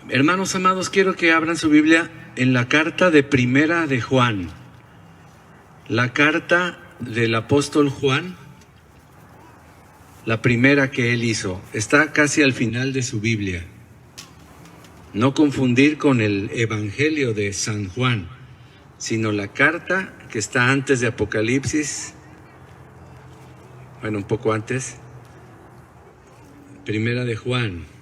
Hermanos amados, quiero que abran su Biblia en la carta de Primera de Juan. La carta del apóstol Juan, la primera que él hizo, está casi al final de su Biblia. No confundir con el Evangelio de San Juan, sino la carta que está antes de Apocalipsis, bueno, un poco antes, Primera de Juan.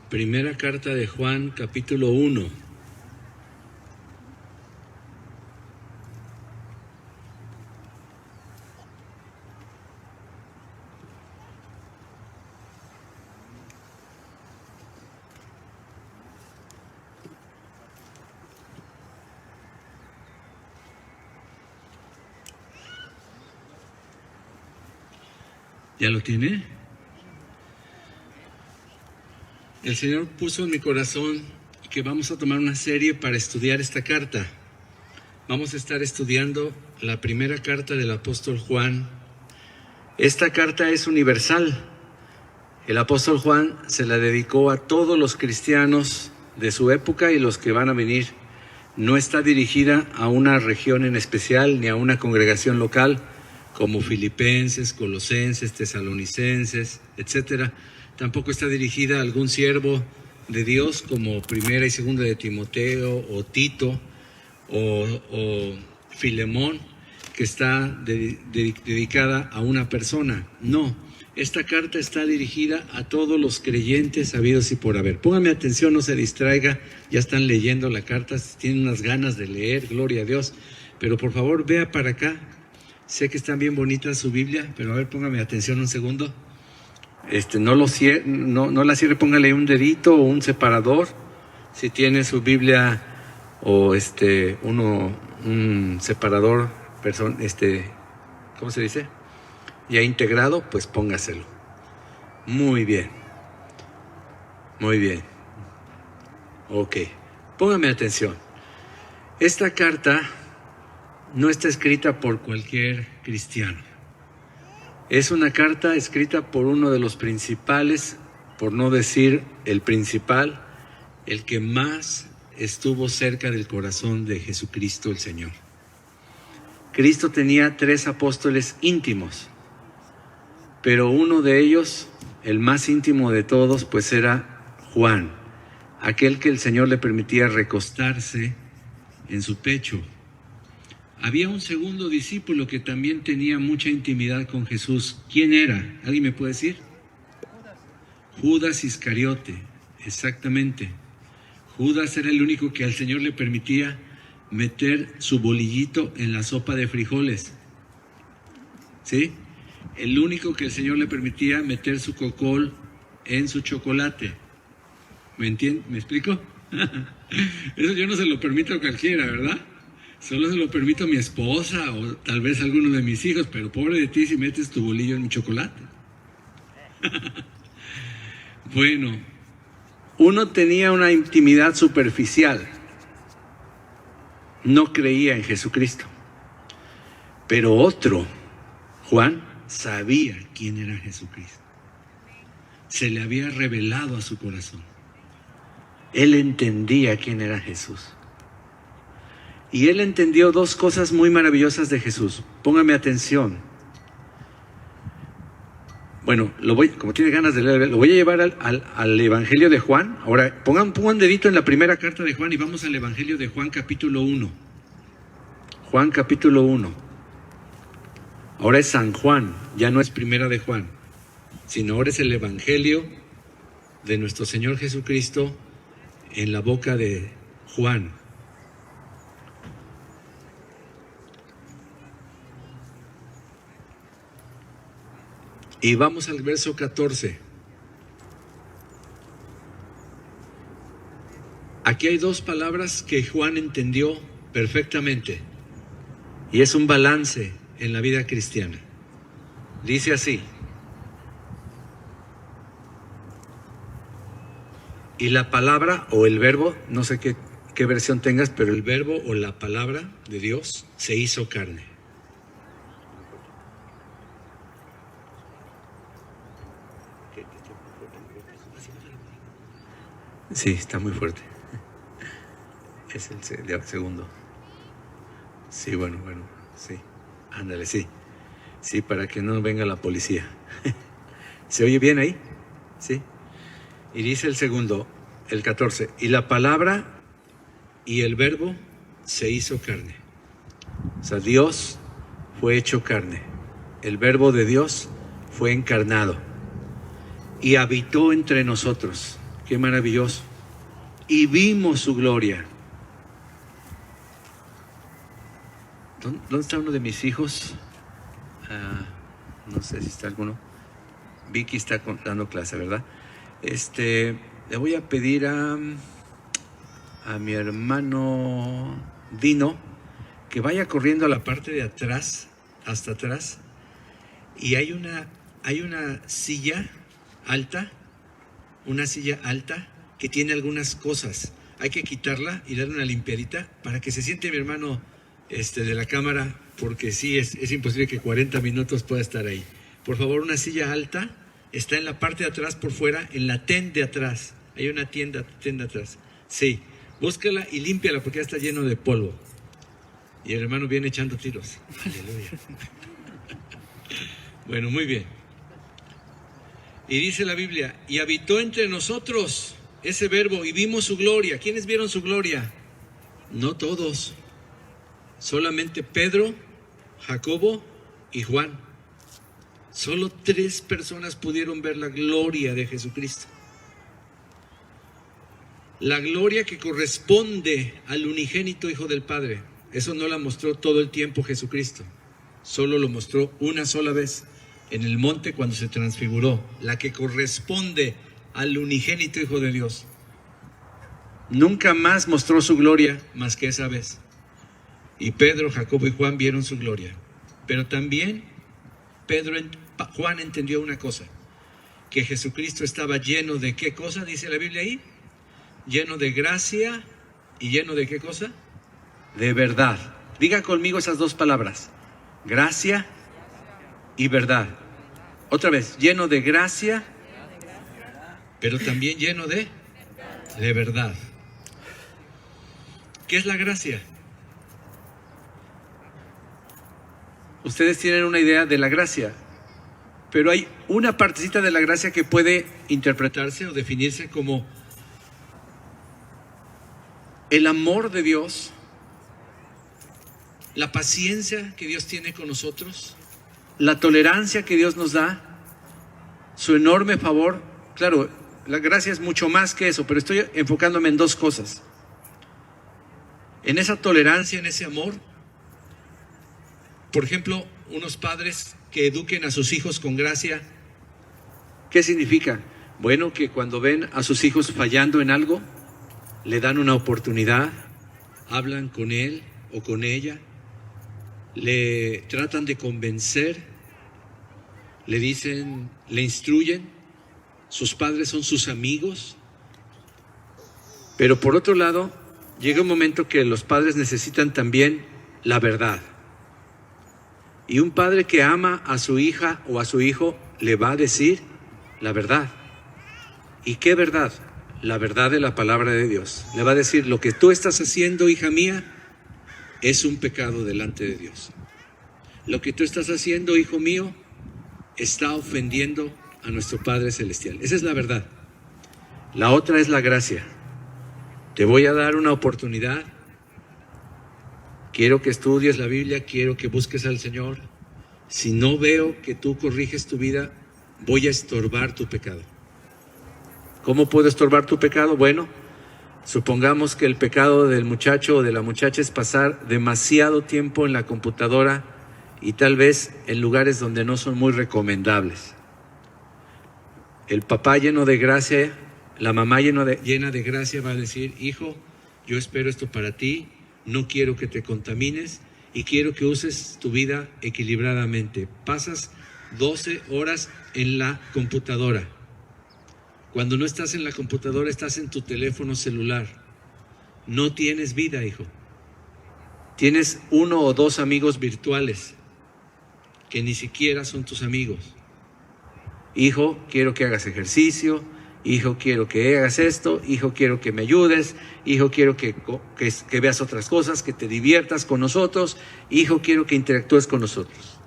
Primera carta de Juan, capítulo 1. ¿Ya lo tiene? El Señor puso en mi corazón que vamos a tomar una serie para estudiar esta carta. Vamos a estar estudiando la primera carta del apóstol Juan. Esta carta es universal. El apóstol Juan se la dedicó a todos los cristianos de su época y los que van a venir. No está dirigida a una región en especial ni a una congregación local como Filipenses, Colosenses, Tesalonicenses, etcétera. Tampoco está dirigida a algún siervo de Dios como Primera y Segunda de Timoteo o Tito o Filemón, que está dedicada a una persona. No, esta carta está dirigida a todos los creyentes habidos y por haber. Póngame atención, no se distraiga, ya están leyendo la carta, tienen unas ganas de leer, gloria a Dios, pero por favor vea para acá. Sé que están bien bonitas su Biblia, pero a ver, póngame atención un segundo. No la cierre, póngale un dedito o un separador. Si tiene su Biblia o un separador, ¿cómo se dice? Ya integrado, pues póngaselo. Muy bien. Muy bien. Ok. Póngame atención. Esta carta no está escrita por cualquier cristiano. Es una carta escrita por uno de los principales, por no decir el principal, el que más estuvo cerca del corazón de Jesucristo el Señor. Cristo tenía 3 apóstoles íntimos, pero uno de ellos, el más íntimo de todos, pues era Juan, aquel que el Señor le permitía recostarse en su pecho. Había un segundo discípulo que también tenía mucha intimidad con Jesús. ¿Quién era? ¿Alguien me puede decir? Judas Iscariote, exactamente. Judas era el único que al Señor le permitía meter su bolillito en la sopa de frijoles. ¿Sí? El único que el Señor le permitía meter su cocol en su chocolate. ¿Me entiende? ¿Me explico? Eso yo no se lo permito a cualquiera, ¿verdad? Solo se lo permito a mi esposa o tal vez a alguno de mis hijos, pero pobre de ti si metes tu bolillo en mi chocolate. Bueno, uno tenía una intimidad superficial, no creía en Jesucristo, pero otro, Juan, sabía quién era Jesucristo. Se le había revelado a su corazón. Él entendía quién era Jesús. Y él entendió 2 cosas muy maravillosas de Jesús. Póngame atención. Bueno, como tiene ganas de leer, lo voy a llevar al Evangelio de Juan. Ahora, pongan dedito en la primera carta de Juan y vamos al Evangelio de Juan capítulo 1. Juan capítulo 1. Ahora es San Juan, ya no es Primera de Juan, sino ahora es el Evangelio de nuestro Señor Jesucristo en la boca de Juan. Y vamos al verso 14. Aquí hay 2 palabras que Juan entendió perfectamente. Y es un balance en la vida cristiana. Dice así: y la palabra o el verbo, no sé qué versión tengas, pero el verbo o la palabra de Dios se hizo carne. Sí, está muy fuerte. Es el segundo. Sí, bueno, sí. Ándale, sí. Sí, para que no venga la policía. ¿Se oye bien ahí? Sí. Y dice el segundo, el 14, y la palabra y el verbo se hizo carne. O sea, Dios fue hecho carne. El verbo de Dios fue encarnado y habitó entre nosotros. Qué maravilloso. Y vimos su gloria. ¿Dónde está uno de mis hijos? No sé si está alguno. Vicky está dando clase, ¿verdad? Le voy a pedir a mi hermano Dino que vaya corriendo a la parte de atrás, hasta atrás, y hay una silla alta, que tiene algunas cosas. Hay que quitarla y darle una limpiadita para que se siente mi hermano de la cámara, porque sí, es imposible que 40 minutos pueda estar ahí. Por favor, una silla alta, está en la parte de atrás por fuera, en la tienda de atrás. Hay una tienda atrás. Sí, búscala y límpiala porque ya está lleno de polvo. Y el hermano viene echando tiros. Aleluya. Bueno, muy bien. Y dice la Biblia, y habitó entre nosotros ese verbo y vimos su gloria. ¿Quiénes vieron su gloria? No todos. Solamente Pedro, Jacobo y Juan. Solo 3 personas pudieron ver la gloria de Jesucristo. La gloria que corresponde al unigénito Hijo del Padre. Eso no la mostró todo el tiempo Jesucristo. Solo lo mostró una sola vez en el monte cuando se transfiguró. La que corresponde al unigénito Hijo de Dios. Nunca más mostró su gloria más que esa vez. Y Pedro, Jacobo y Juan vieron su gloria. Pero también Juan entendió una cosa, que Jesucristo estaba lleno de ¿qué cosa? Dice la Biblia ahí, lleno de gracia y lleno de ¿qué cosa? De verdad. Diga conmigo esas 2 palabras, gracia y verdad. Otra vez, lleno de gracia, pero también lleno de verdad. ¿Qué es la gracia? Ustedes tienen una idea de la gracia, pero hay una partecita de la gracia que puede interpretarse o definirse como el amor de Dios, la paciencia que Dios tiene con nosotros, la tolerancia que Dios nos da, su enorme favor. Claro, la gracia es mucho más que eso, pero estoy enfocándome en 2 cosas. En esa tolerancia, en ese amor. Por ejemplo, unos padres que eduquen a sus hijos con gracia. ¿Qué significa? Bueno, que cuando ven a sus hijos fallando en algo, le dan una oportunidad, hablan con él o con ella, le tratan de convencer, le dicen, le instruyen, sus padres son sus amigos. Pero por otro lado, llega un momento que los padres necesitan también la verdad. Y un padre que ama a su hija o a su hijo le va a decir la verdad. ¿Y qué verdad? La verdad de la palabra de Dios. Le va a decir, lo que tú estás haciendo, hija mía, es un pecado delante de Dios. Lo que tú estás haciendo, hijo mío, está ofendiendo a nuestro Padre Celestial. Esa es la verdad. La otra es la gracia. Te voy a dar una oportunidad. Quiero que estudies la Biblia, quiero que busques al Señor. Si no veo que tú corriges tu vida, voy a estorbar tu pecado. ¿Cómo puedo estorbar tu pecado? Bueno, supongamos que el pecado del muchacho o de la muchacha es pasar demasiado tiempo en la computadora y tal vez en lugares donde no son muy recomendables. El papá lleno de gracia, la mamá llena de gracia va a decir, hijo, yo espero esto para ti. No quiero que te contamines y quiero que uses tu vida equilibradamente. Pasas 12 horas en la computadora. Cuando no estás en la computadora, estás en tu teléfono celular. No tienes vida, hijo. Tienes 1 o 2 amigos virtuales que ni siquiera son tus amigos. Hijo, quiero que hagas ejercicio. Hijo, quiero que hagas esto. Hijo, quiero que me ayudes. Hijo, quiero que veas otras cosas, que te diviertas con nosotros. Hijo, quiero que interactúes con nosotros.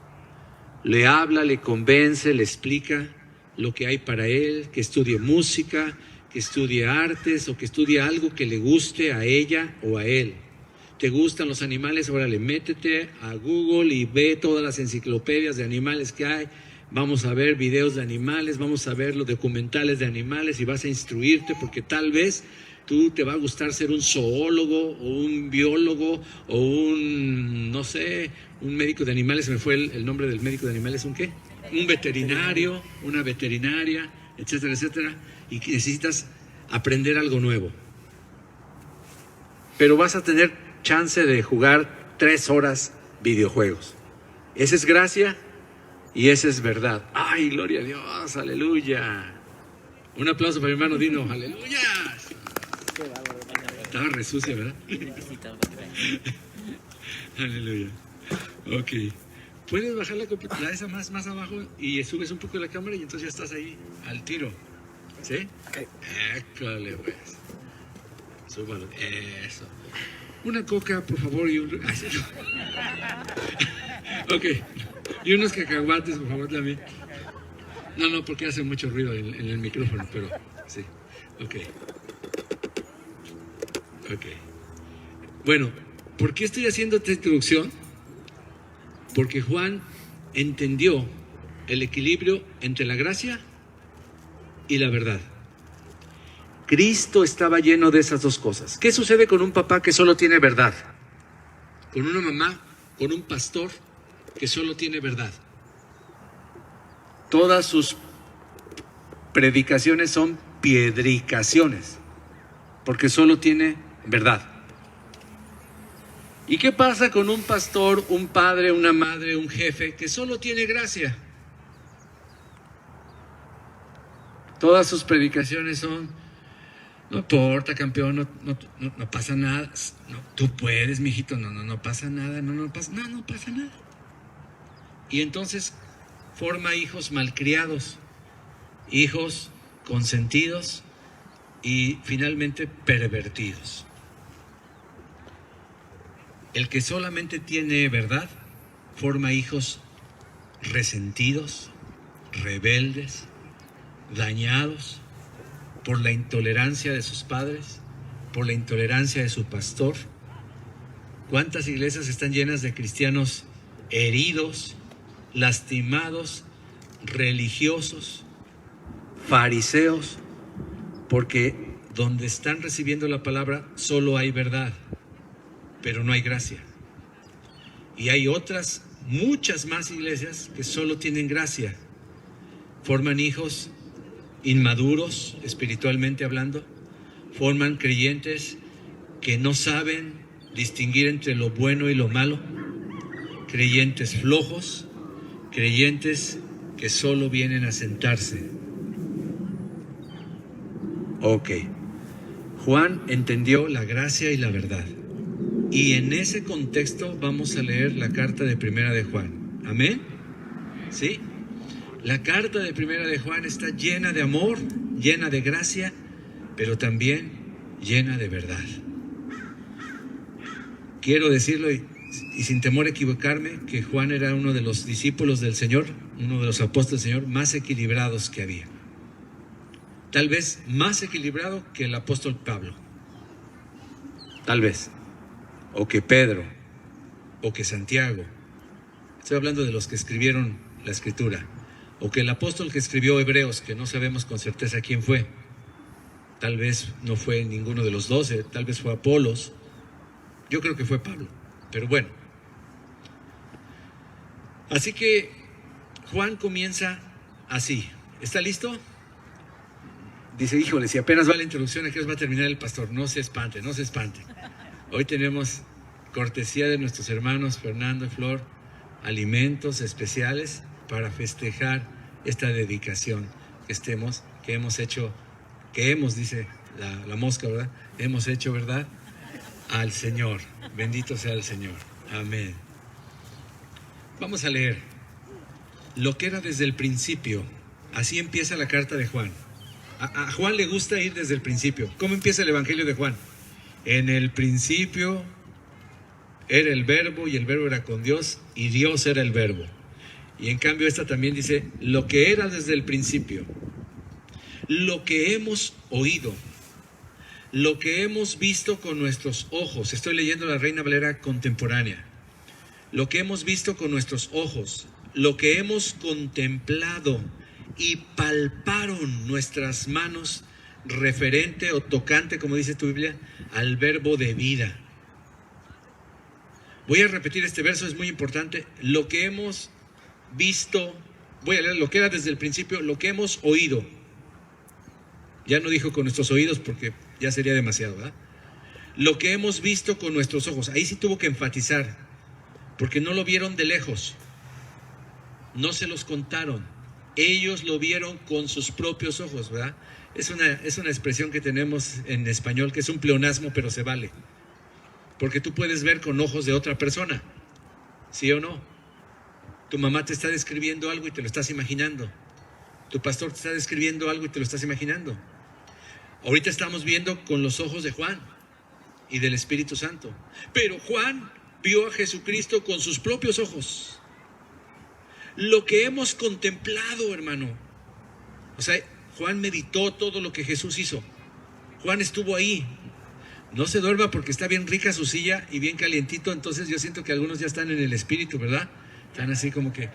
Le habla, le convence, le explica lo que hay para él, que estudie música, que estudie artes o que estudie algo que le guste a ella o a él. ¿Te gustan los animales? Órale, métete a Google y ve todas las enciclopedias de animales que hay. Vamos a ver videos de animales, vamos a ver los documentales de animales y vas a instruirte, porque tal vez tú te va a gustar ser un zoólogo o un biólogo o un, no sé, un médico de animales. Se me fue el nombre del médico de animales, ¿un qué? Un veterinario, una veterinaria, etcétera, etcétera. Y necesitas aprender algo nuevo. Pero vas a tener chance de jugar 3 horas videojuegos. Esa es gracia y esa es verdad. ¡Ay, gloria a Dios! ¡Aleluya! Un aplauso para mi hermano Dino. ¡Aleluya! Estaba re sucia, ¿verdad? Aleluya. Ok. Puedes bajar la computadora esa más abajo y subes un poco la cámara y entonces ya estás ahí al tiro. ¿Sí? Okay. École, pues. Súbalo. Eso. Una coca, por favor, y un... Ok. Y unos cacahuates, por favor, también. No, porque hace mucho ruido en el micrófono, pero sí. Ok. Bueno, ¿por qué estoy haciendo esta introducción? Porque Juan entendió el equilibrio entre la gracia y la verdad. Cristo estaba lleno de esas dos cosas. ¿Qué sucede con un papá que solo tiene verdad? Con una mamá, con un pastor que solo tiene verdad. Todas sus predicaciones son piedricaciones, porque solo tiene verdad. ¿Y qué pasa con un pastor, un padre, una madre, un jefe que solo tiene gracia? Todas sus predicaciones son: no importa, campeón, no pasa nada. No, tú puedes, mijito, no pasa nada, no pasa nada. Y entonces forma hijos malcriados, hijos consentidos y finalmente pervertidos. El que solamente tiene verdad forma hijos resentidos, rebeldes, dañados por la intolerancia de sus padres, por la intolerancia de su pastor. ¿Cuántas iglesias están llenas de cristianos heridos, lastimados, religiosos, fariseos? Porque donde están recibiendo la palabra solo hay verdad, pero no hay gracia. Y hay otras, muchas más iglesias que solo tienen gracia. Forman hijos inmaduros, espiritualmente hablando. Forman creyentes que no saben distinguir entre lo bueno y lo malo. Creyentes flojos, creyentes que solo vienen a sentarse. Ok. Juan entendió la gracia y la verdad. Y en ese contexto vamos a leer la carta de Primera de Juan. ¿Amén? ¿Sí? La carta de Primera de Juan está llena de amor, llena de gracia, pero también llena de verdad. Quiero decirlo y sin temor a equivocarme, que Juan era uno de los discípulos del Señor, uno de los apóstoles del Señor más equilibrados que había. Tal vez más equilibrado que el apóstol Pablo. Tal vez. O que Pedro, o que Santiago. Estoy hablando de los que escribieron la Escritura. O que el apóstol que escribió Hebreos, que no sabemos con certeza quién fue. Tal vez no fue ninguno de los 12, tal vez fue Apolos. Yo creo que fue Pablo, pero bueno. Así que Juan comienza así. ¿Está listo? Dice, híjole, si apenas va la introducción, aquí va a terminar el pastor. No se espante, no se espante. Hoy tenemos cortesía de nuestros hermanos Fernando y Flor, alimentos especiales para festejar esta dedicación que hemos hecho que hemos, dice la mosca, ¿verdad? Hemos hecho, ¿verdad? Al Señor. Bendito sea el Señor. Amén. Vamos a leer lo que era desde el principio. Así empieza la carta de Juan. A Juan le gusta ir desde el principio. ¿Cómo empieza el Evangelio de Juan? En el principio era el Verbo, y el Verbo era con Dios, y Dios era el Verbo. Y en cambio esta también dice, lo que era desde el principio, lo que hemos oído, lo que hemos visto con nuestros ojos. Estoy leyendo la Reina Valera contemporánea. Lo que hemos visto con nuestros ojos, lo que hemos contemplado y palparon nuestras manos, referente o tocante, como dice tu Biblia, al verbo de vida. Voy a repetir este verso, es muy importante. Lo que hemos visto, voy a leer lo que era desde el principio, lo que hemos oído. Ya no dijo con nuestros oídos porque ya sería demasiado, ¿verdad? Lo que hemos visto con nuestros ojos. Ahí sí tuvo que enfatizar, porque no lo vieron de lejos, no se los contaron, ellos lo vieron con sus propios ojos, ¿verdad? Es una expresión que tenemos en español que es un pleonasmo, pero se vale, porque tú puedes ver con ojos de otra persona, ¿sí o no? Tu mamá te está describiendo algo y te lo estás imaginando, tu pastor te está describiendo algo y te lo estás imaginando. Ahorita estamos viendo con los ojos de Juan y del Espíritu Santo, pero Juan vio a Jesucristo con sus propios ojos. Lo que hemos contemplado, hermano. O sea, Juan meditó todo lo que Jesús hizo. Juan estuvo ahí. No se duerma porque está bien rica su silla y bien calientito. Entonces yo siento que algunos ya están en el Espíritu, ¿verdad? Están así como que,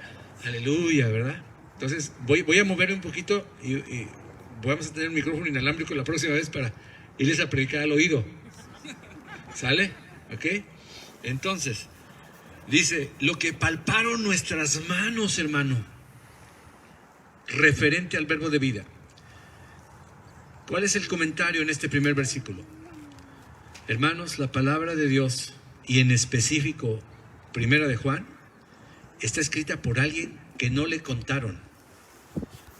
aleluya, ¿verdad? Entonces voy a mover un poquito y vamos a tener un micrófono inalámbrico la próxima vez para irles a predicar al oído. ¿Sale? ¿Ok? Entonces, dice, lo que palparon nuestras manos, hermano, referente al verbo de vida. ¿Cuál es el comentario en este primer versículo? Hermanos, la palabra de Dios, y en específico, primera de Juan, está escrita por alguien que no le contaron.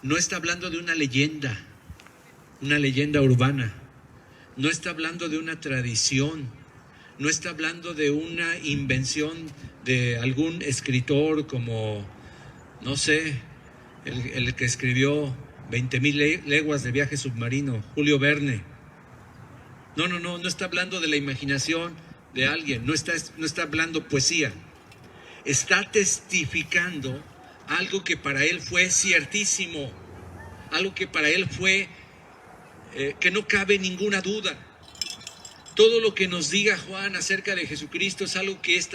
No está hablando de una leyenda urbana. No está hablando de una tradición. No está hablando de una invención de algún escritor como, no sé, el que escribió 20,000 leguas de viaje submarino, Julio Verne. No está hablando de la imaginación de alguien, no está hablando poesía. Está testificando algo que para él fue ciertísimo, algo que para él fue, que no cabe ninguna duda. Todo lo que nos diga Juan acerca de Jesucristo es algo que es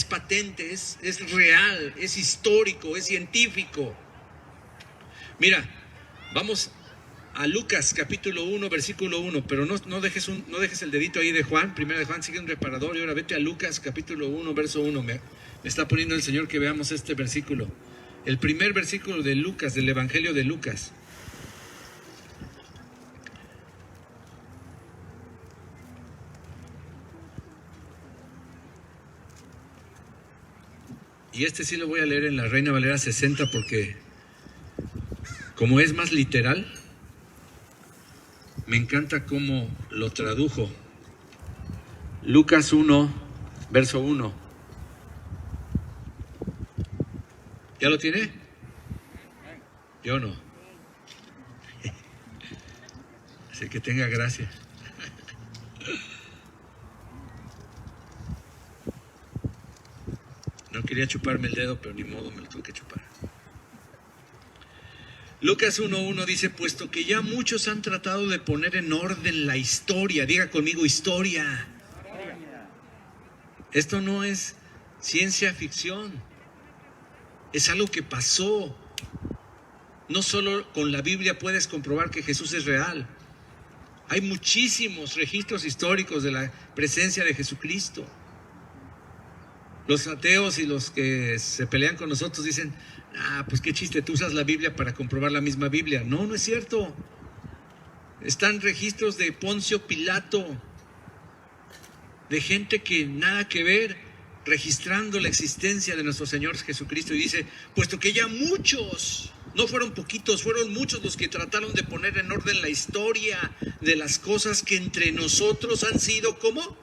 patente, es real, es histórico, es científico. Mira, vamos a Lucas capítulo 1, versículo 1, pero no dejes el dedito ahí de Juan, primero de Juan, sigue un reparador, y ahora vete a Lucas capítulo 1, verso 1. Me está poniendo el Señor que veamos este versículo. El primer versículo de Lucas, del Evangelio de Lucas. Y este sí lo voy a leer en la Reina Valera 60 porque como es más literal, me encanta cómo lo tradujo. Lucas 1, verso 1. ¿Ya lo tiene? Yo no. Así que tenga gracia. No quería chuparme el dedo, pero ni modo, me lo tuve que chupar. Lucas 1:1 dice, puesto que ya muchos han tratado de poner en orden la historia, diga conmigo, historia. Esto no es ciencia ficción, es algo que pasó. No solo con la Biblia puedes comprobar que Jesús es real. Hay muchísimos registros históricos de la presencia de Jesucristo. Los ateos y los que se pelean con nosotros dicen, pues qué chiste, tú usas la Biblia para comprobar la misma Biblia. No es cierto. Están registros de Poncio Pilato, de gente que nada que ver, registrando la existencia de nuestro Señor Jesucristo. Y dice, puesto que ya muchos No fueron poquitos, fueron muchos los que trataron de poner en orden la historia de las cosas que entre nosotros han sido, ¿cómo?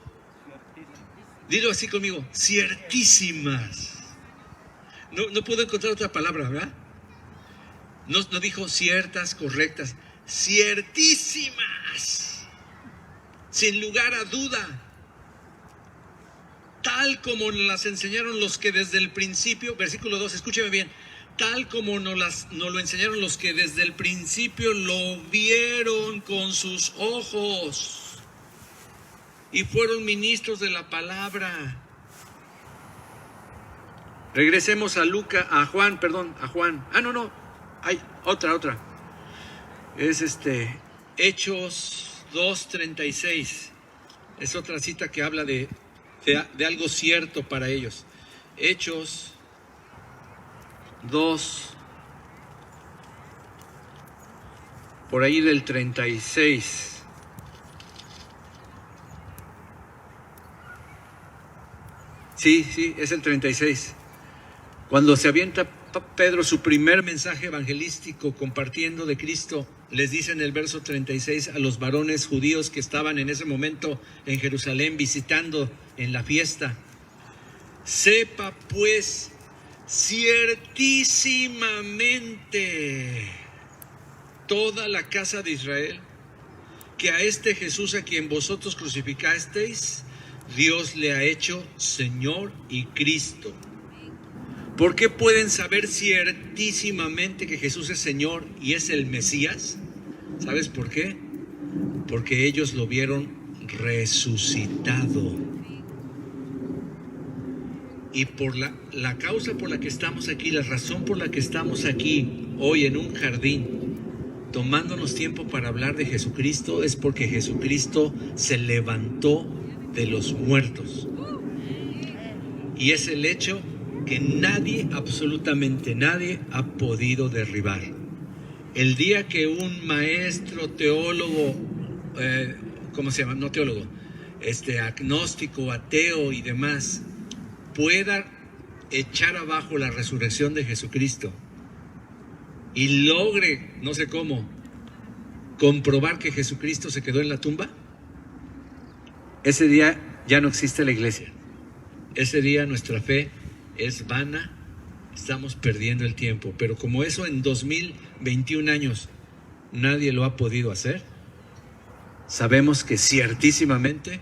Dilo así conmigo, ciertísimas. No puedo encontrar otra palabra, ¿verdad? No dijo ciertas, correctas, ciertísimas, sin lugar a duda, tal como nos las enseñaron los que desde el principio, versículo 2, escúcheme bien, tal como nos lo enseñaron los que desde el principio lo vieron con sus ojos y fueron ministros de la palabra. Regresemos a Juan. Hay otra. Es Hechos 2:36. Es otra cita que habla de algo cierto para ellos. Hechos 2, por ahí del 36. Sí, es el 36. Cuando se avienta Pedro su primer mensaje evangelístico compartiendo de Cristo, les dice en el verso 36 a los varones judíos que estaban en ese momento en Jerusalén visitando en la fiesta: sepa pues ciertísimamente toda la casa de Israel que a este Jesús a quien vosotros crucificasteis, Dios le ha hecho Señor y Cristo. ¿Por qué pueden saber ciertísimamente que Jesús es Señor y es el Mesías? ¿Sabes por qué? Porque ellos lo vieron resucitado. Y por la causa por la que estamos aquí, la razón por la que estamos aquí hoy en un jardín, tomándonos tiempo para hablar de Jesucristo, es porque Jesucristo se levantó de los muertos. Y es el hecho que nadie, absolutamente nadie, ha podido derribar. El día que un maestro teólogo, ¿cómo se llama? No teólogo, agnóstico, ateo y demás, pueda echar abajo la resurrección de Jesucristo y logre, no sé cómo, comprobar que Jesucristo se quedó en la tumba, ese día ya no existe la iglesia. Ese día nuestra fe es vana, estamos perdiendo el tiempo. Pero como eso en 2021 años nadie lo ha podido hacer, sabemos que ciertísimamente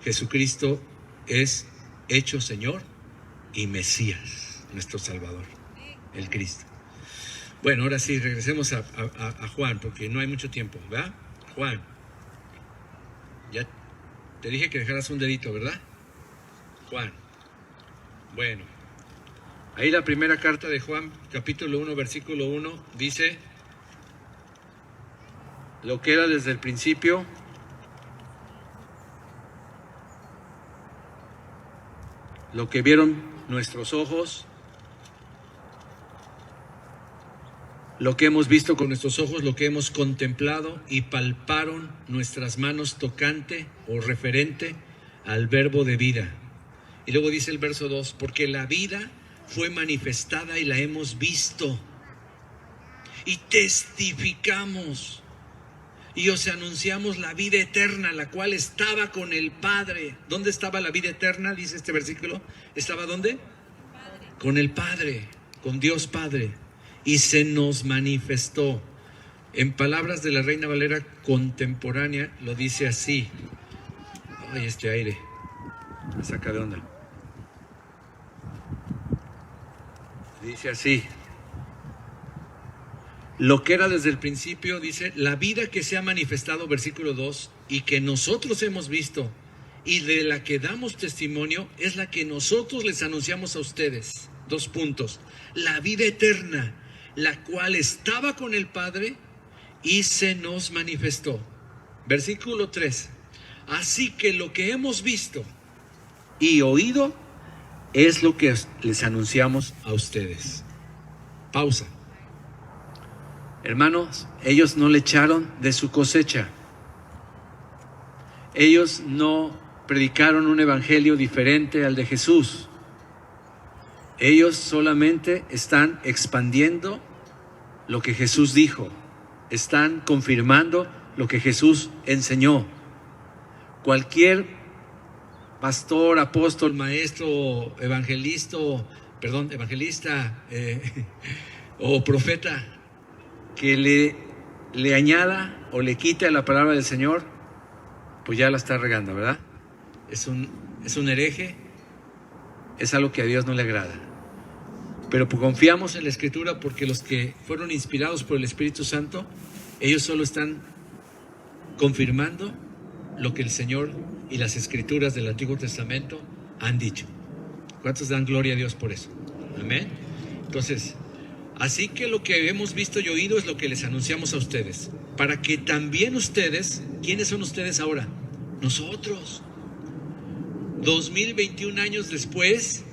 Jesucristo es hecho Señor y Mesías, nuestro Salvador, el Cristo. Bueno, ahora sí, regresemos a Juan, porque no hay mucho tiempo, ¿verdad? Juan, ya te dije que dejaras un dedito, ¿verdad? Juan. Bueno, ahí la primera carta de Juan, capítulo 1, versículo 1, dice: lo que era desde el principio, lo que vieron nuestros ojos, lo que hemos visto con nuestros ojos, lo que hemos contemplado y palparon nuestras manos tocante o referente al verbo de vida. Y luego dice el verso 2, porque la vida fue manifestada y la hemos visto y testificamos y os anunciamos la vida eterna, la cual estaba con el Padre. ¿Dónde estaba la vida eterna? Dice este versículo. ¿Estaba dónde? Con el Padre, con Dios Padre. Y se nos manifestó. En palabras de la Reina Valera contemporánea lo dice así. Ay, este aire me saca de onda. Dice así: lo que era desde el principio, dice, la vida que se ha manifestado, versículo 2, y que nosotros hemos visto y de la que damos testimonio, es la que nosotros les anunciamos a ustedes. 2 puntos. La vida eterna, la cual estaba con el Padre y se nos manifestó. Versículo 3. Así que lo que hemos visto y oído es lo que les anunciamos a ustedes. Pausa. Hermanos, ellos no le echaron de su cosecha. Ellos no predicaron un evangelio diferente al de Jesús. Ellos solamente están expandiendo lo que Jesús dijo. Están confirmando lo que Jesús enseñó. Cualquier pastor, apóstol, maestro, evangelista o profeta que le añada o le quite a la palabra del Señor, pues ya la está regando, ¿verdad? Es un hereje, es algo que a Dios no le agrada. Pero pues confiamos en la Escritura, porque los que fueron inspirados por el Espíritu Santo, ellos solo están confirmando lo que el Señor y las Escrituras del Antiguo Testamento han dicho. ¿Cuántos dan gloria a Dios por eso? Amén. Entonces, así que lo que hemos visto y oído es lo que les anunciamos a ustedes, para que también ustedes, ¿quiénes son ustedes ahora? Nosotros. 2021 años después,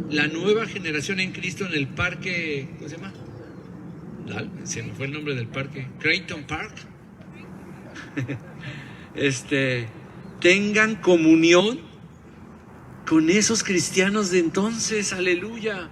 la nueva generación en Cristo en el parque, ¿cómo se llama? Se me fue el nombre del parque, Creighton Park. Tengan comunión con esos cristianos de entonces. Aleluya.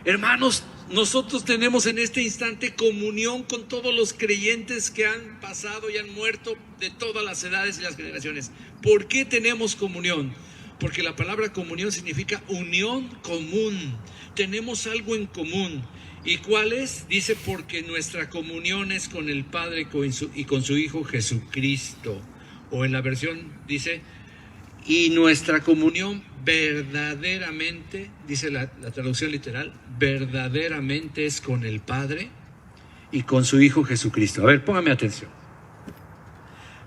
Hermanos, nosotros tenemos en este instante comunión con todos los creyentes que han pasado y han muerto de todas las edades y las generaciones. ¿Por qué tenemos comunión? Porque la palabra comunión significa unión común. Tenemos algo en común. ¿Y cuál es? Dice, porque nuestra comunión es con el Padre y con su Hijo Jesucristo. O en la versión dice, y nuestra comunión verdaderamente, dice la traducción literal, verdaderamente es con el Padre y con su Hijo Jesucristo. A ver, póngame atención.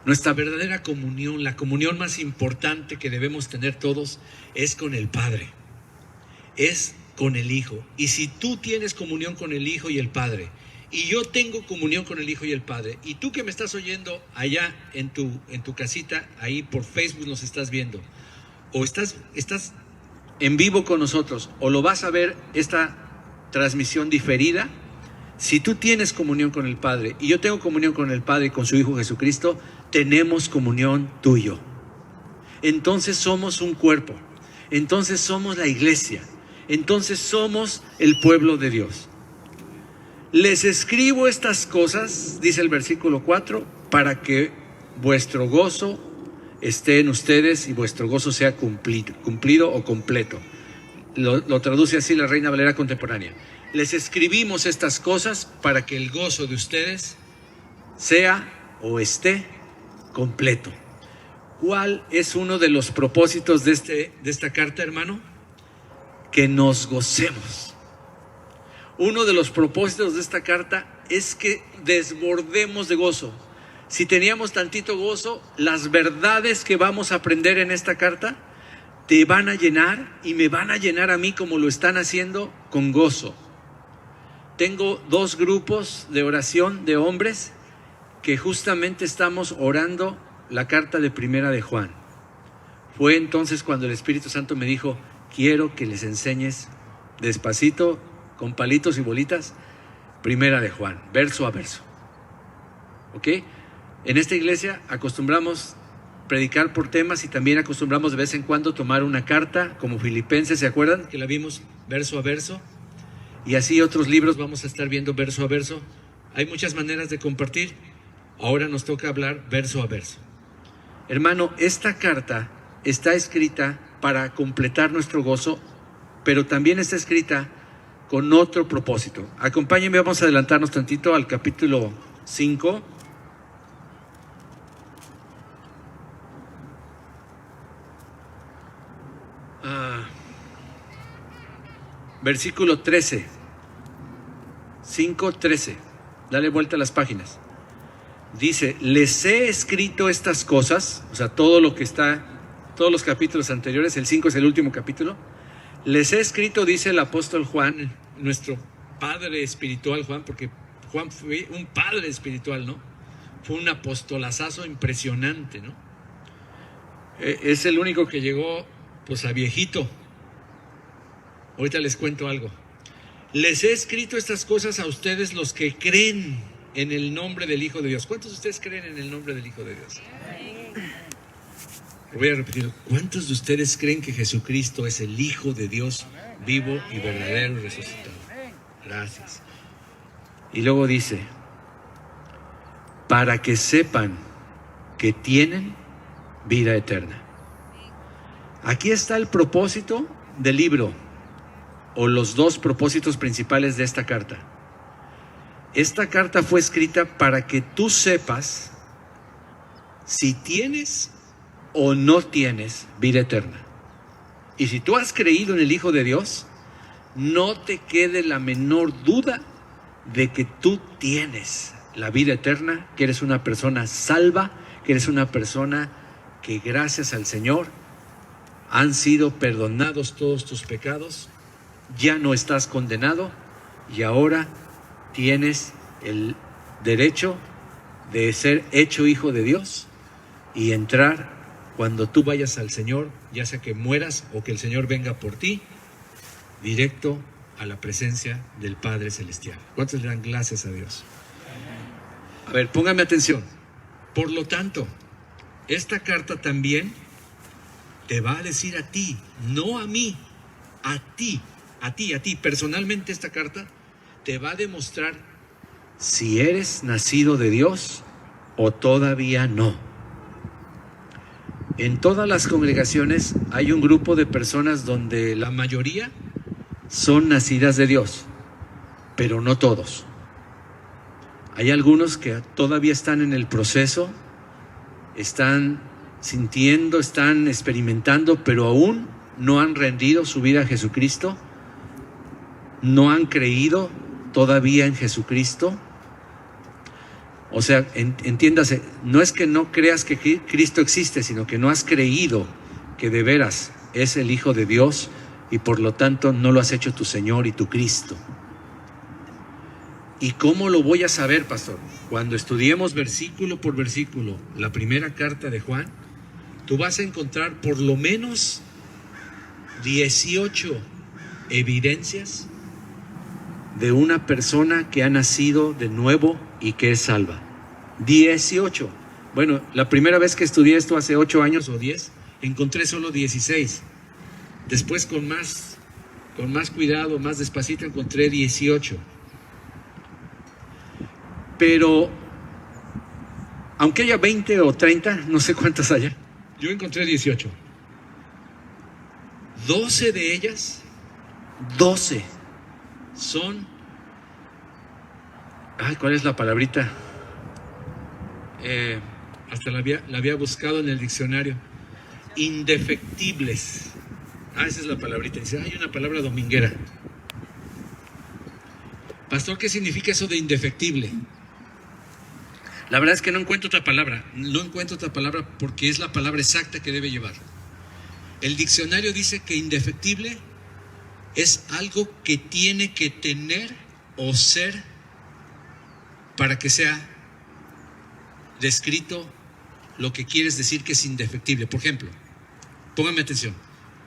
Nuestra verdadera comunión, la comunión más importante que debemos tener todos, es con el Padre, es con el Hijo. Y si tú tienes comunión con el Hijo y el Padre, y yo tengo comunión con el Hijo y el Padre, y tú que me estás oyendo allá en tu casita, ahí por Facebook nos estás viendo, o estás en vivo con nosotros, o lo vas a ver esta transmisión diferida, si tú tienes comunión con el Padre, y yo tengo comunión con el Padre y con su Hijo Jesucristo, tenemos comunión tú y yo. Entonces somos un cuerpo, entonces somos la iglesia, entonces somos el pueblo de Dios. Les escribo estas cosas, dice el versículo 4, para que vuestro gozo esté en ustedes y vuestro gozo sea cumplido o completo. Lo traduce así la Reina Valera contemporánea. Les escribimos estas cosas para que el gozo de ustedes sea o esté completo. ¿Cuál es uno de los propósitos de esta carta, hermano? Que nos gocemos. Uno de los propósitos de esta carta es que desbordemos de gozo. Si teníamos tantito gozo, las verdades que vamos a aprender en esta carta te van a llenar y me van a llenar a mí, como lo están haciendo, con gozo. Tengo 2 grupos de oración de hombres que justamente estamos orando la carta de Primera de Juan. Fue entonces cuando el Espíritu Santo me dijo, quiero que les enseñes despacito, con palitos y bolitas, Primera de Juan, verso a verso. ¿Ok? En esta iglesia acostumbramos predicar por temas y también acostumbramos de vez en cuando tomar una carta, como Filipenses, ¿se acuerdan? Que la vimos verso a verso. Y así otros libros vamos a estar viendo verso a verso. Hay muchas maneras de compartir. Ahora nos toca hablar verso a verso. Hermano, esta carta está escrita para completar nuestro gozo, pero también está escrita con otro propósito. Acompáñenme, vamos a adelantarnos tantito al capítulo 5. Versículo 13. 5:13. Dale vuelta a las páginas. Dice, les he escrito estas cosas, o sea, todo lo que está, todos los capítulos anteriores, el 5 es el último capítulo. Les he escrito, dice el apóstol Juan, nuestro padre espiritual Juan, porque Juan fue un padre espiritual, ¿no? Fue un apostolazazo impresionante, ¿no? Es el único que llegó, pues, a viejito. Ahorita les cuento algo. Les he escrito estas cosas a ustedes, los que creen en el nombre del Hijo de Dios. ¿Cuántos de ustedes creen en el nombre del Hijo de Dios? Voy a repetir. ¿Cuántos de ustedes creen que Jesucristo es el Hijo de Dios vivo y verdadero y resucitado? Gracias. Y luego dice, para que sepan que tienen vida eterna. Aquí está el propósito del libro, o los dos propósitos principales de esta carta. Esta carta fue escrita para que tú sepas si tienes o no tienes vida eterna. Y si tú has creído en el Hijo de Dios, no te quede la menor duda de que tú tienes la vida eterna, que eres una persona salva, que eres una persona que gracias al Señor han sido perdonados todos tus pecados, ya no estás condenado y ahora tienes el derecho de ser hecho hijo de Dios y entrar cuando tú vayas al Señor, ya sea que mueras o que el Señor venga por ti, directo a la presencia del Padre Celestial. ¿Cuántos le dan gracias a Dios? A ver, póngame atención. Por lo tanto, esta carta también te va a decir a ti, no a mí, a ti, personalmente esta carta te va a demostrar si eres nacido de Dios o todavía no. En todas las congregaciones hay un grupo de personas donde la mayoría son nacidas de Dios, pero no todos. Hay algunos que todavía están en el proceso, están sintiendo, están experimentando, pero aún no han rendido su vida a Jesucristo, no han creído todavía en Jesucristo. O sea, entiéndase, no es que no creas que Cristo existe, sino que no has creído que de veras es el Hijo de Dios y por lo tanto no lo has hecho tu Señor y tu Cristo. ¿Y cómo lo voy a saber, pastor? Cuando estudiemos versículo por versículo la primera carta de Juan, tú vas a encontrar por lo menos 18 evidencias de una persona que ha nacido de nuevo y que es salva. 18. Bueno, la primera vez que estudié esto hace 8 años o 10, encontré solo 16. Después con más cuidado, más despacito, encontré 18. Pero, aunque haya 20 o 30, no sé cuántas haya, yo encontré 18. 12 de ellas, 12 son, ¿cuál es la palabrita? Hasta la había buscado en el diccionario. Indefectibles. Esa es la palabrita. Dice, hay una palabra dominguera. Pastor, ¿qué significa eso de indefectible? La verdad es que no encuentro otra palabra. No encuentro otra palabra porque es la palabra exacta que debe llevar. El diccionario dice que indefectible es algo que tiene que tener o ser para que sea descrito lo que quieres decir que es indefectible. Por ejemplo, póngame atención,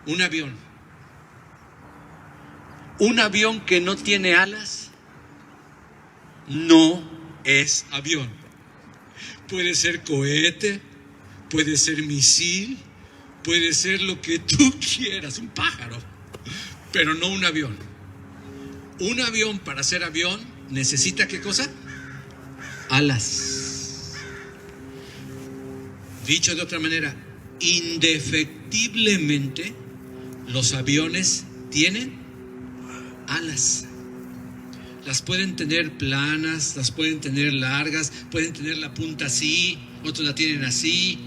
un avión. Un avión que no tiene alas no es avión. Puede ser cohete, puede ser misil, puede ser lo que tú quieras, un pájaro, pero no un avión. Un avión, para ser avión, necesita ¿qué cosa? Alas. Dicho de otra manera, indefectiblemente los aviones tienen alas. Las pueden tener planas, las pueden tener largas, pueden tener la punta así, otros la tienen así,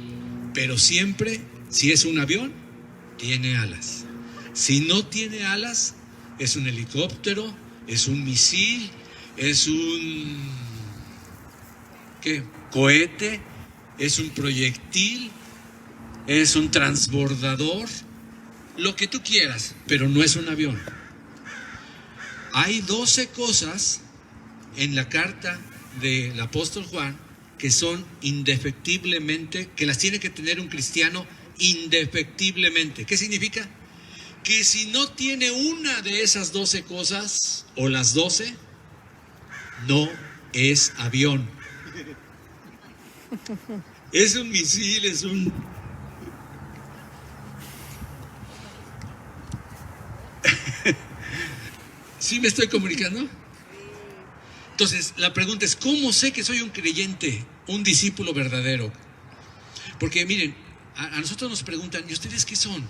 pero siempre, si es un avión, tiene alas. Si no tiene alas, es un helicóptero, es un misil, es un cohete, es un proyectil, es un transbordador, lo que tú quieras, pero no es un avión. Hay 12 cosas en la carta del apóstol Juan que son indefectiblemente, que las tiene que tener un cristiano indefectiblemente. ¿Qué significa? Que si no tiene una de esas 12 cosas, o las 12, no es avión. Es un misil, es un... ¿Sí me estoy comunicando? Entonces, la pregunta es, ¿cómo sé que soy un creyente, un discípulo verdadero? Porque miren, a nosotros nos preguntan, ¿y ustedes qué son?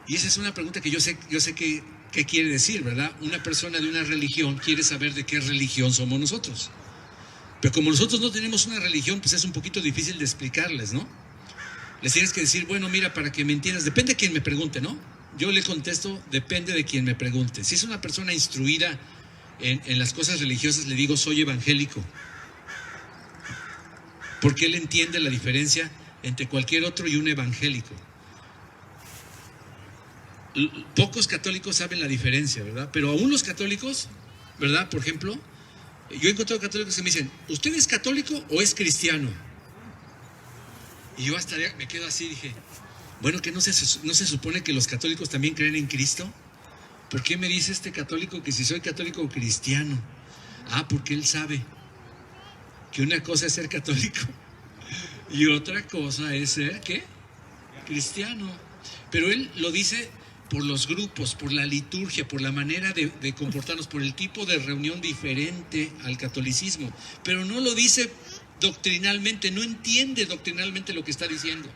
Y esa es una pregunta que yo sé qué quiere decir, ¿verdad? Una persona de una religión quiere saber de qué religión somos nosotros. Pero como nosotros no tenemos una religión, pues es un poquito difícil de explicarles, ¿no? Les tienes que decir, bueno, mira, para que me entiendas, depende de quien me pregunte, ¿no? Yo le contesto, depende de quien me pregunte. Si es una persona instruida en las cosas religiosas, le digo, soy evangélico. Porque él entiende la diferencia entre cualquier otro y un evangélico. Pocos católicos saben la diferencia, ¿verdad? Pero aún los católicos, ¿verdad? Por ejemplo, yo he encontrado católicos que me dicen, ¿usted es católico o es cristiano? Y yo hasta me quedo así, dije, bueno, que no se supone que los católicos también creen en Cristo. ¿Por qué me dice este católico que si soy católico o cristiano? Ah, porque él sabe que una cosa es ser católico y otra cosa es ser, ¿qué? Cristiano. Pero él lo dice por los grupos, por la liturgia, por la manera de comportarnos, por el tipo de reunión diferente al catolicismo. Pero no lo dice doctrinalmente, no entiende doctrinalmente lo que está diciendo.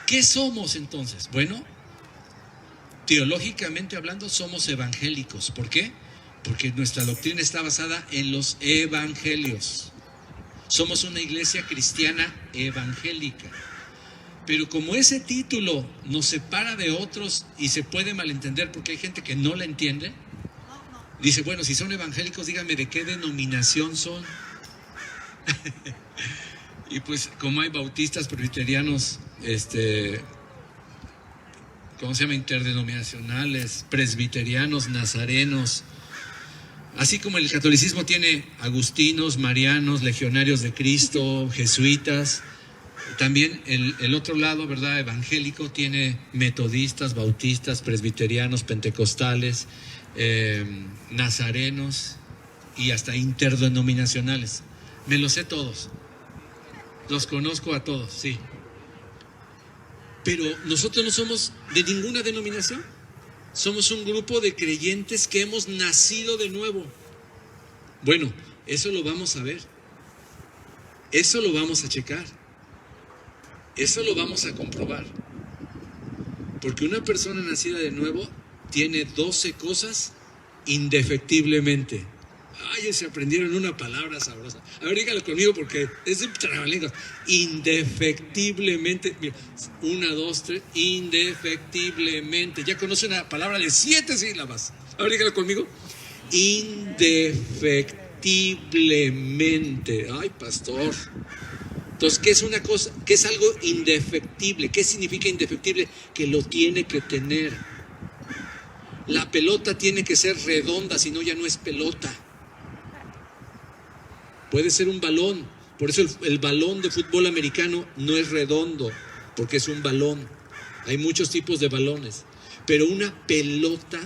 ¿Qué somos entonces? Bueno, teológicamente hablando, somos evangélicos. ¿Por qué? Porque nuestra doctrina está basada en los evangelios. Somos una iglesia cristiana evangélica. Pero como ese título nos separa de otros y se puede malentender porque hay gente que no la entiende, dice, bueno, si son evangélicos, díganme de qué denominación son. Y pues como hay bautistas, presbiterianos, ¿cómo se llama? Interdenominacionales, presbiterianos, nazarenos. Así como el catolicismo tiene agustinos, marianos, legionarios de Cristo, jesuitas, también el otro lado, ¿verdad? Evangélico tiene metodistas, bautistas, presbiterianos, pentecostales, nazarenos y hasta interdenominacionales. Me los sé todos. Los conozco a todos, sí. Pero nosotros no somos de ninguna denominación. Somos un grupo de creyentes que hemos nacido de nuevo. Bueno, eso lo vamos a ver. Eso lo vamos a checar. Eso lo vamos a comprobar. Porque una persona nacida de nuevo tiene 12 cosas indefectiblemente. Ay, se aprendieron una palabra sabrosa. A ver, dígalo conmigo porque es un trabalenguas. Indefectiblemente. Mira, 1, 2, 3. Indefectiblemente. Ya conoce una palabra de 7 sílabas. A ver, dígalo conmigo. Indefectiblemente. Ay, pastor. Entonces, ¿qué es una cosa? ¿Qué es algo indefectible? ¿Qué significa indefectible? Que lo tiene que tener. La pelota tiene que ser redonda, si no ya no es pelota. Puede ser un balón. Por eso el balón de fútbol americano no es redondo, porque es un balón. Hay muchos tipos de balones. Pero una pelota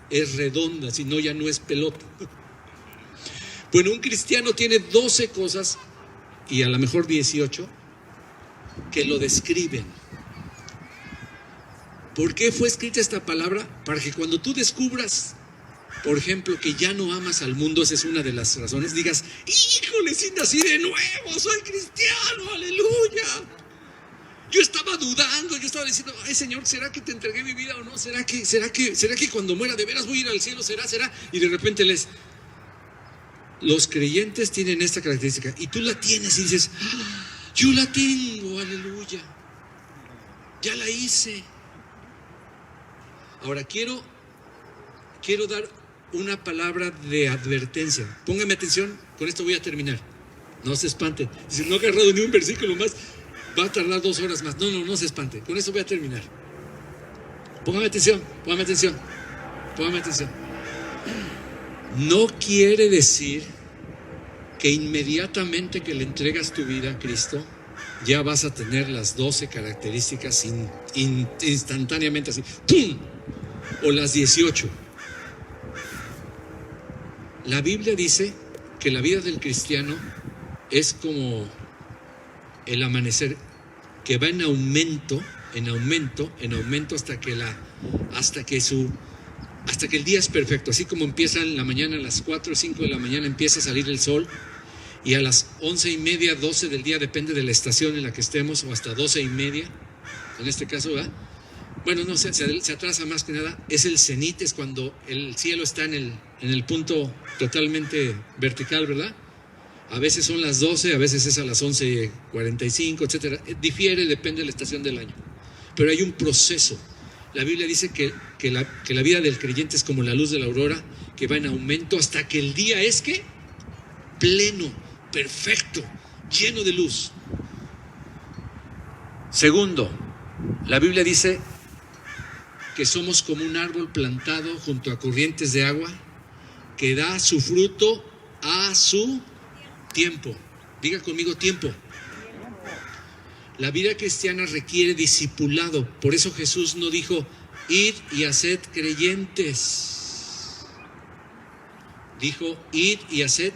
es redonda, si no ya no es pelota. Bueno, un cristiano tiene 12 cosas, y a lo mejor 18, que lo describen. ¿Por qué fue escrita esta palabra? Para que cuando tú descubras, por ejemplo, que ya no amas al mundo, esa es una de las razones, digas, híjole, sí nací de nuevo, soy cristiano, aleluya. Yo estaba dudando, yo estaba diciendo, ay Señor, ¿será que te entregué mi vida o no? ¿Será que cuando muera de veras voy a ir al cielo? ¿Será? Y de repente los creyentes tienen esta característica y tú la tienes y dices, yo la tengo, aleluya, ya la hice. Ahora quiero dar una palabra de advertencia. Póngame atención, con esto voy a terminar. No se espanten. Si no he agarrado ni un versículo más, va a tardar 2 horas más. No se espante. Con esto voy a terminar. Póngame atención. No quiere decir que inmediatamente que le entregas tu vida a Cristo, ya vas a tener las 12 características instantáneamente así. ¡Pum! O las 18. La Biblia dice que la vida del cristiano es como el amanecer, que va en aumento hasta que el día es perfecto. Así como empieza en la mañana, a las 4 o 5 de la mañana empieza a salir el sol, y a las 11:30, 12 del día, depende de la estación en la que estemos, o hasta 12:30, en este caso, ¿verdad? Bueno, no, se atrasa más que nada. Es el cenit, es cuando el cielo está en el punto totalmente vertical, ¿verdad? A veces son las 12, a veces es a las 11:45, etcétera. Difiere, depende de la estación del año. Pero hay un proceso. La Biblia dice que la vida del creyente es como la luz de la aurora, que va en aumento hasta que el día es que pleno, perfecto, lleno de luz. Segundo, la Biblia dice que somos como un árbol plantado junto a corrientes de agua que da su fruto a su tiempo. Diga conmigo, tiempo. La vida cristiana requiere discipulado. Por eso Jesús no dijo, id y haced creyentes. Dijo, id y haced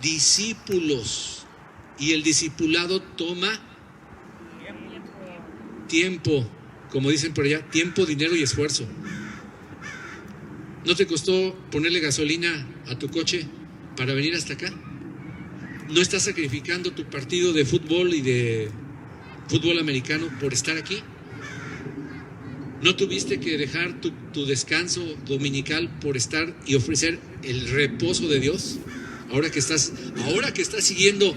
discípulos. Y el discipulado toma tiempo. Como dicen por allá, tiempo, dinero y esfuerzo. ¿No te costó ponerle gasolina a tu coche para venir hasta acá? ¿No estás sacrificando tu partido de fútbol y de fútbol americano por estar aquí? ¿No tuviste que dejar tu descanso dominical por estar y ofrecer el reposo de Dios? Ahora que estás siguiendo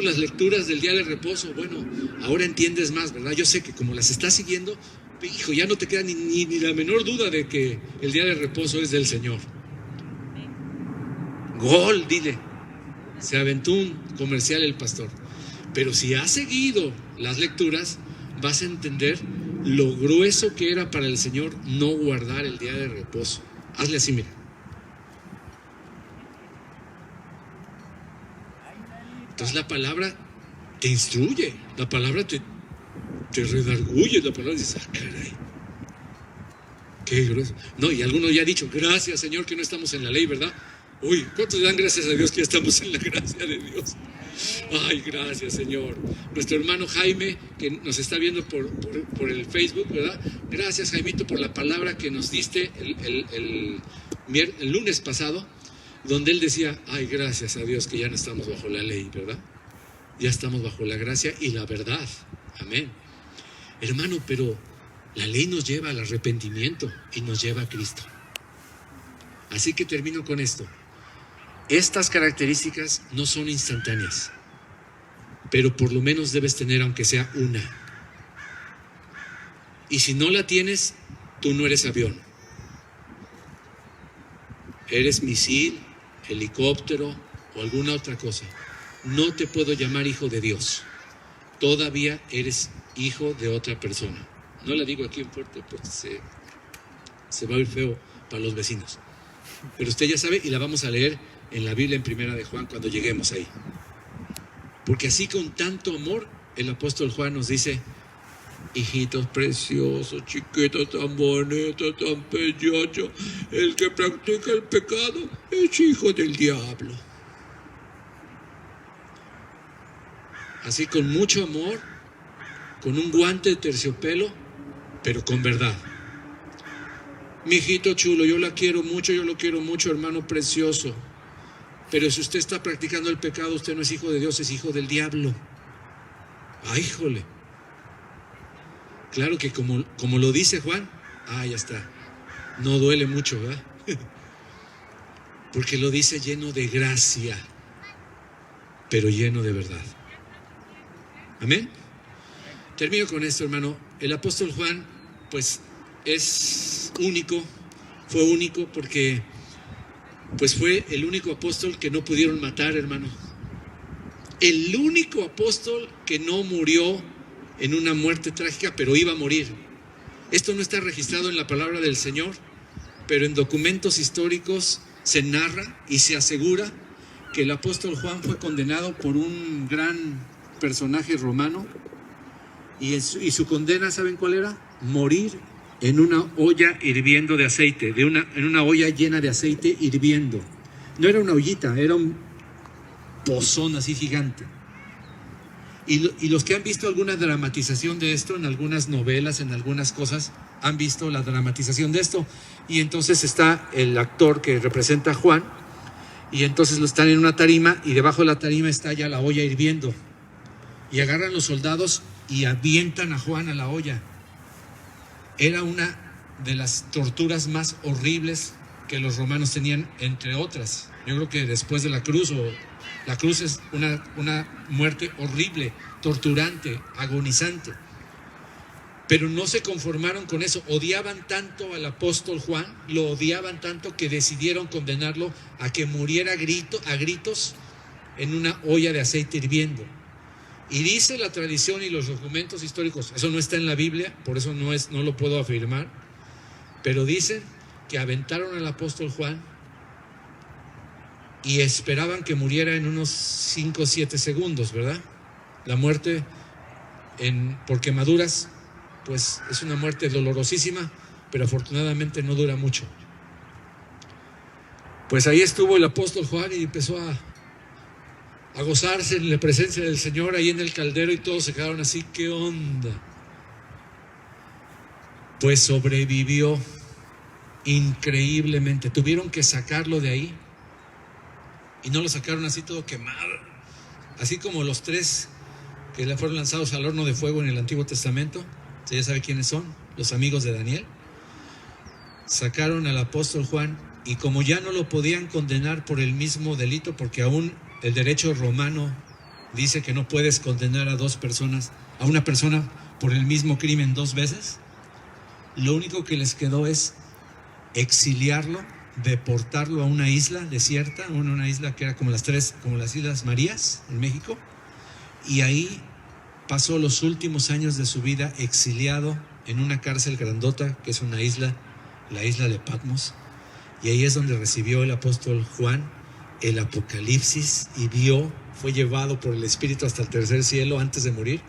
las lecturas del día de reposo, bueno, ahora entiendes más, ¿verdad? Yo sé que como las estás siguiendo, hijo, ya no te queda ni la menor duda de que el día de reposo es del Señor. Gol, dile. Se aventó un comercial el pastor. Pero si has seguido las lecturas, vas a entender lo grueso que era para el Señor no guardar el día de reposo. Hazle así, mira. Entonces la palabra te instruye, la palabra te redarguye, la palabra dice, caray, qué grueso. No, y algunos ya han dicho, gracias Señor que no estamos en la ley, ¿verdad? Uy, ¿cuántos dan gracias a Dios que ya estamos en la gracia de Dios? Ay, gracias Señor. Nuestro hermano Jaime, que nos está viendo por el Facebook, ¿verdad? Gracias Jaimito por la palabra que nos diste el lunes pasado, donde él decía, ay, gracias a Dios que ya no estamos bajo la ley, ¿verdad? Ya estamos bajo la gracia y la verdad. Amén. Hermano, pero la ley nos lleva al arrepentimiento y nos lleva a Cristo. Así que termino con esto. Estas características no son instantáneas, pero por lo menos debes tener aunque sea una. Y si no la tienes, tú no eres avión. Eres misil, helicóptero o alguna otra cosa. No te puedo llamar hijo de Dios. Todavía eres hijo de otra persona. No la digo aquí en fuerte porque se va a oír feo para los vecinos. Pero usted ya sabe y la vamos a leer en la Biblia en Primera de Juan cuando lleguemos ahí. Porque así con tanto amor el apóstol Juan nos dice, hijitos preciosos, chiquitos tan bonitos, tan pequeños, el que practica el pecado es hijo del diablo. Así con mucho amor, con un guante de terciopelo, pero con verdad. Mi hijito chulo, yo lo quiero mucho, hermano precioso. Pero si usted está practicando el pecado, usted no es hijo de Dios, es hijo del diablo. ¡Ay, híjole! Claro que como lo dice Juan, ya está. No duele mucho, ¿verdad? Porque lo dice lleno de gracia, pero lleno de verdad. ¿Amén? Termino con esto, hermano. El apóstol Juan, pues, es único, fue único porque, pues, fue el único apóstol que no pudieron matar, hermano. El único apóstol que no murió en una muerte trágica, pero iba a morir. Esto no está registrado en la palabra del Señor, pero en documentos históricos se narra y se asegura que el apóstol Juan fue condenado por un gran personaje romano y su condena, ¿saben cuál era? Morir en una olla hirviendo de aceite, en una olla llena de aceite hirviendo. No era una ollita, era un pozón así gigante. Y los que han visto alguna dramatización de esto en algunas novelas, en algunas cosas, han visto la dramatización de esto. Y entonces está el actor que representa a Juan, y entonces lo están en una tarima, y debajo de la tarima está ya la olla hirviendo. Y agarran los soldados y avientan a Juan a la olla. Era una de las torturas más horribles que los romanos tenían, entre otras. Yo creo que después de la cruz, o la cruz es una muerte horrible, torturante, agonizante. Pero no se conformaron con eso. Odiaban tanto al apóstol Juan, lo odiaban tanto que decidieron condenarlo a que muriera a gritos en una olla de aceite hirviendo. Y dice la tradición y los documentos históricos, eso no está en la Biblia, por eso no lo puedo afirmar, pero dicen que aventaron al apóstol Juan y esperaban que muriera en unos 5 o 7 segundos, ¿verdad? La muerte por quemaduras, pues es una muerte dolorosísima, pero afortunadamente no dura mucho. Pues ahí estuvo el apóstol Juan y empezó a gozarse en la presencia del Señor ahí en el caldero, y todos se quedaron así, ¿qué onda? Pues sobrevivió increíblemente. Tuvieron que sacarlo de ahí, y no lo sacaron así todo quemado, así como los 3 que le fueron lanzados al horno de fuego en el Antiguo Testamento. ¿Ya sabe quiénes son? Los amigos de Daniel. Sacaron al apóstol Juan, y como ya no lo podían condenar por el mismo delito, porque aún el derecho romano dice que no puedes condenar a una persona por el mismo crimen 2 veces, lo único que les quedó es exiliarlo, deportarlo a una isla desierta, una isla que era como las Islas Marías en México, y ahí pasó los últimos años de su vida exiliado en una cárcel grandota que es una isla, la isla de Patmos, y ahí es donde recibió el apóstol Juan el Apocalipsis y fue llevado por el Espíritu hasta el tercer cielo antes de morir,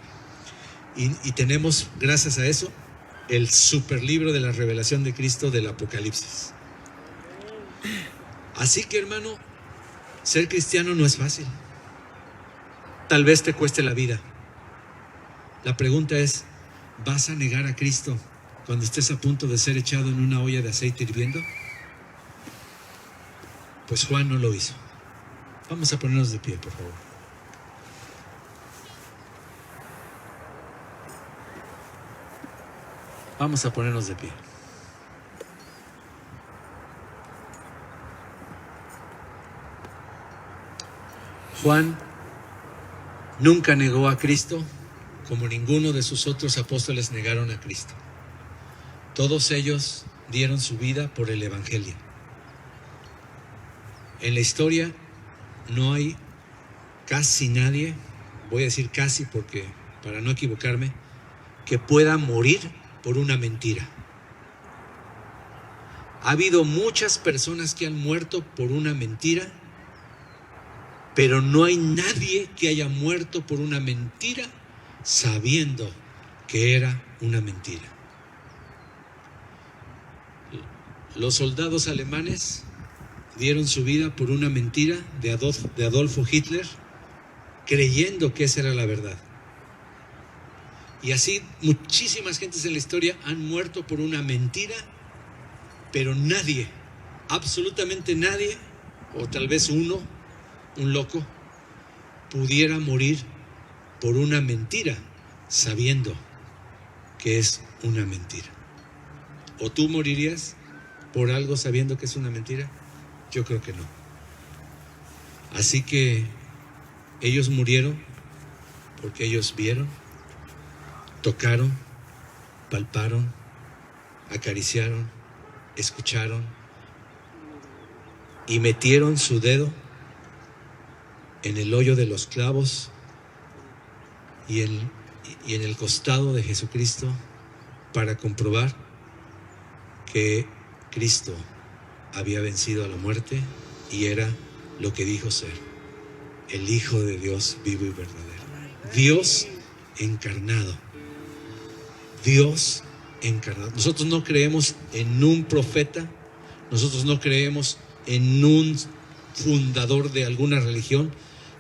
y tenemos, gracias a eso, el superlibro de la revelación de Cristo del Apocalipsis. Así que, hermano, ser cristiano no es fácil. Tal vez te cueste la vida. La pregunta es, ¿vas a negar a Cristo cuando estés a punto de ser echado en una olla de aceite hirviendo? Pues Juan no lo hizo. Vamos a ponernos de pie, por favor. Vamos a ponernos de pie. Juan nunca negó a Cristo como ninguno de sus otros apóstoles negaron a Cristo. Todos ellos dieron su vida por el Evangelio. En la historia no hay casi nadie, voy a decir casi porque para no equivocarme, que pueda morir por una mentira. Ha habido muchas personas que han muerto por una mentira, pero no hay nadie que haya muerto por una mentira sabiendo que era una mentira. Los soldados alemanes dieron su vida por una mentira de Adolfo Hitler, creyendo que esa era la verdad. Y así muchísimas gentes en la historia han muerto por una mentira, pero nadie, absolutamente nadie, o tal vez uno, un loco, pudiera morir por una mentira sabiendo que es una mentira. ¿O tú morirías por algo sabiendo que es una mentira? Yo creo que no. Así que ellos murieron porque ellos vieron, tocaron, palparon, acariciaron, escucharon y metieron su dedo en el hoyo de los clavos y en el costado de Jesucristo para comprobar que Cristo había vencido a la muerte y era lo que dijo ser, el Hijo de Dios vivo y verdadero. Dios encarnado. Dios encarnado. Nosotros no creemos en un profeta, nosotros no creemos en un fundador de alguna religión,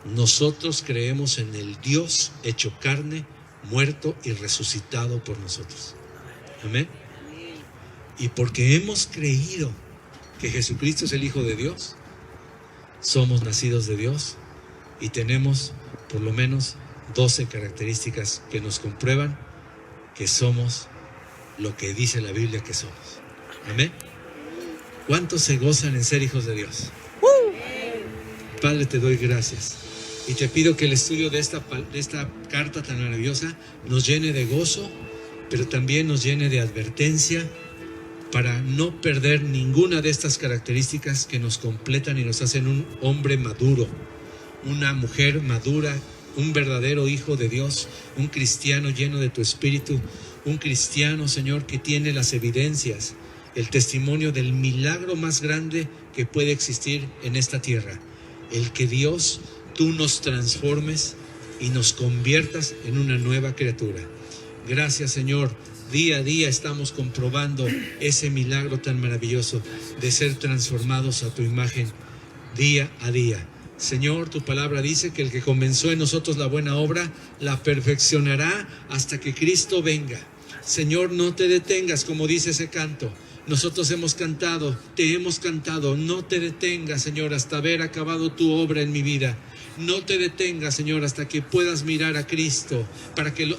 nosotros creemos en el Dios hecho carne, muerto y resucitado por nosotros. Amén. Y porque hemos creído que Jesucristo es el Hijo de Dios, somos nacidos de Dios y tenemos por lo menos 12 características que nos comprueban que somos lo que dice la Biblia que somos. Amén. ¿Cuántos se gozan en ser hijos de Dios? Padre, te doy gracias y te pido que el estudio de esta carta tan maravillosa nos llene de gozo, pero también nos llene de advertencia para no perder ninguna de estas características que nos completan y nos hacen un hombre maduro, una mujer madura, un verdadero hijo de Dios, un cristiano lleno de tu espíritu, un cristiano, Señor, que tiene las evidencias, el testimonio del milagro más grande que puede existir en esta tierra, el que Dios, tú nos transformes y nos conviertas en una nueva criatura. Gracias, Señor. Día a día estamos comprobando ese milagro tan maravilloso de ser transformados a tu imagen día a día. Señor, tu palabra dice que el que comenzó en nosotros la buena obra la perfeccionará hasta que Cristo venga. Señor, no te detengas, como dice ese canto. Nosotros hemos cantado, te hemos cantado. No te detengas, Señor, hasta haber acabado tu obra en mi vida. No te detengas, Señor, hasta que puedas mirar a Cristo,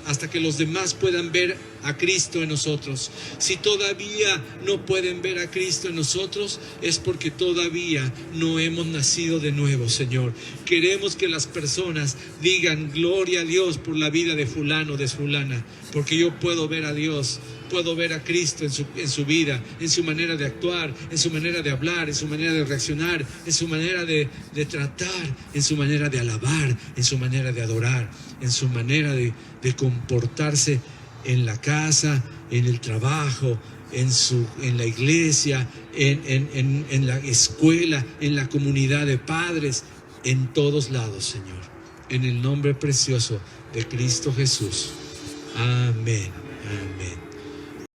hasta que los demás puedan ver a Cristo en nosotros. Si todavía no pueden ver a Cristo en nosotros, es porque todavía no hemos nacido de nuevo, Señor. Queremos que las personas digan gloria a Dios por la vida de fulano, de fulana, porque yo puedo ver a Dios. Puedo ver a Cristo en su vida, en su manera de actuar, en su manera de hablar, en su manera de reaccionar, en su manera de tratar, en su manera de alabar, en su manera de adorar, en su manera de comportarse en la casa, en el trabajo, en la iglesia, en la escuela, en la comunidad de padres, en todos lados, Señor. En el nombre precioso de Cristo Jesús. Amén. Amén.